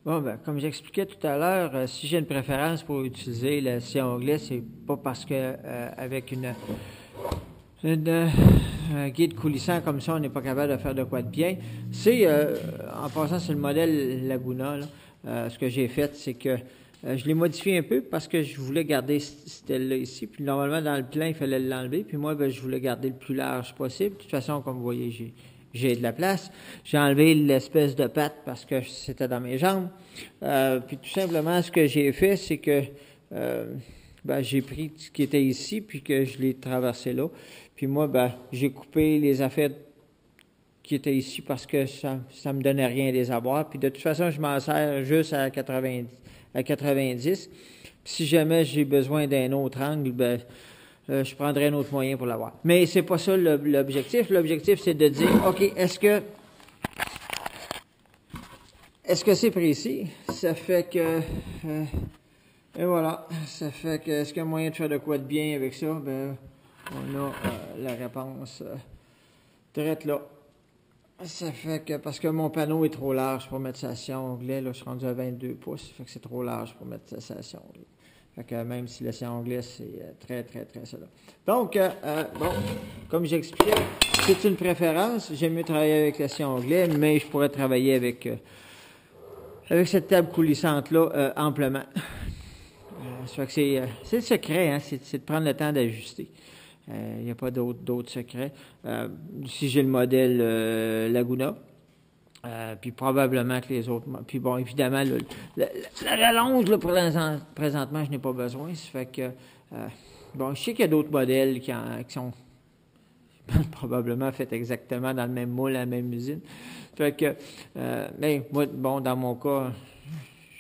Bon, ben, comme j'expliquais tout à l'heure, si j'ai une préférence pour utiliser le scie à onglet, c'est pas parce que avec un guide coulissant comme ça, on n'est pas capable de faire de quoi de bien. C'est, en passant sur le modèle Laguna, là, ce que j'ai fait, c'est que je l'ai modifié un peu parce que je voulais garder cette aile-là ici. Puis normalement, dans le plein, il fallait l'enlever. Puis moi, ben, je voulais garder le plus large possible. De toute façon, comme vous voyez, j'ai de la place. J'ai enlevé l'espèce de patte parce que c'était dans mes jambes. Puis tout simplement, ce que j'ai fait, c'est que ben, j'ai pris ce qui était ici, puis que je l'ai traversé là. Puis moi, ben, j'ai coupé les affaires qui étaient ici parce que ça me donnait rien à les avoir. Puis de toute façon, je m'en sers juste à 90. Puis si jamais j'ai besoin d'un autre angle, ben, je prendrai un autre moyen pour l'avoir. Mais c'est pas ça l'objectif. L'objectif, c'est de dire, OK, est-ce que c'est précis? Ça fait que... et voilà. Ça fait que, est-ce qu'il y a moyen de faire de quoi de bien avec ça? Ben, on a la réponse direct là. Ça fait que, parce que mon panneau est trop large pour mettre sa scie à onglet, là, je suis rendu à 22 pouces, ça fait que c'est trop large pour mettre sa scie à onglet. Fait que même si le scie à onglet, c'est très, très, très cela. Donc, bon, comme j'expliquais, c'est une préférence. J'aime mieux travailler avec le scie à onglet, mais je pourrais travailler avec cette table coulissante-là amplement. Ça fait que c'est le secret, hein, c'est de prendre le temps d'ajuster. Il n'y a pas d'autres secrets. Si j'ai le modèle Laguna, puis probablement que les autres... Puis bon, évidemment, la rallonge, là, présentement, je n'ai pas besoin. Ça fait que... bon, je sais qu'il y a d'autres modèles qui sont probablement faits exactement dans le même moule, à la même usine. Fait que... mais moi, bon, dans mon cas,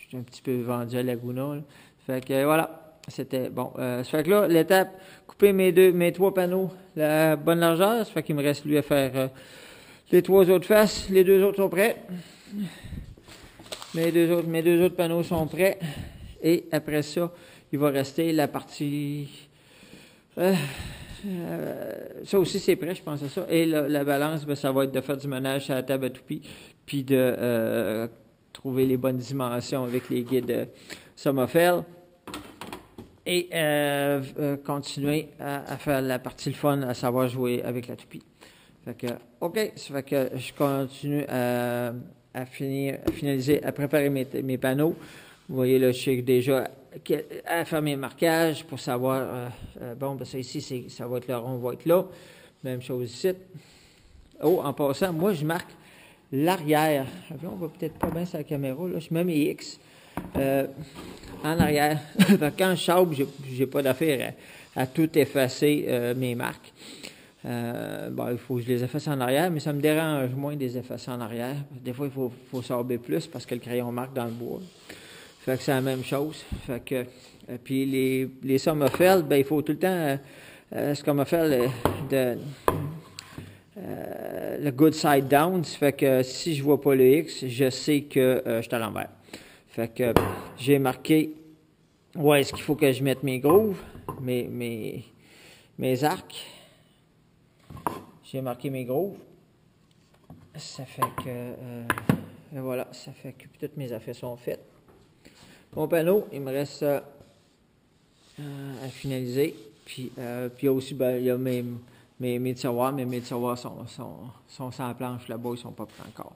je suis un petit peu vendu à Laguna, là. Fait que voilà. C'était bon. Ça fait que là, l'étape, couper mes 3 panneaux, la bonne largeur. Ça fait qu'il me reste lui à faire les 3 autres faces. Les 2 autres sont prêts. Mes deux autres panneaux sont prêts. Et après ça, il va rester la partie... ça aussi, c'est prêt, je pense à ça. Et la balance, ben, ça va être de faire du ménage à la table à toupie, puis de trouver les bonnes dimensions avec les guides Sommerfeld. Et continuer à faire la partie le fun, à savoir jouer avec la toupie. Fait que, OK, ça fait que je continue à finaliser, à préparer mes panneaux. Vous voyez là, je sais déjà à faire mes marquages pour savoir, bon, ben ça ici, ça va être le rond, va être là. Même chose ici. Oh, en passant, moi, je marque l'arrière. On voit peut-être pas bien sur la caméra, là. Je mets mes X. En arrière. Quand je sabre, j'ai pas d'affaire à tout effacer mes marques. Bon, il faut que je les efface en arrière, mais ça me dérange moins de les effacer en arrière. Des fois, il faut sabrer plus parce que le crayon marque dans le bois. Fait que c'est la même chose. Fait que, puis les Sommerfeld, ben il faut tout le temps ce qu'on m'a fait le good side down. Ça fait que si je vois pas le X, je sais que je suis à l'envers. Fait que j'ai marqué où est-ce qu'il faut que je mette mes grooves, mes arcs. J'ai marqué mes grooves. Ça fait que... voilà, ça fait que toutes mes affaires sont faites. Mon panneau, il me reste à finaliser. Puis il y a aussi, ben, il y a mes tiroirs, mais mes tiroirs sont sur la planche là-bas, ils sont pas prêts encore.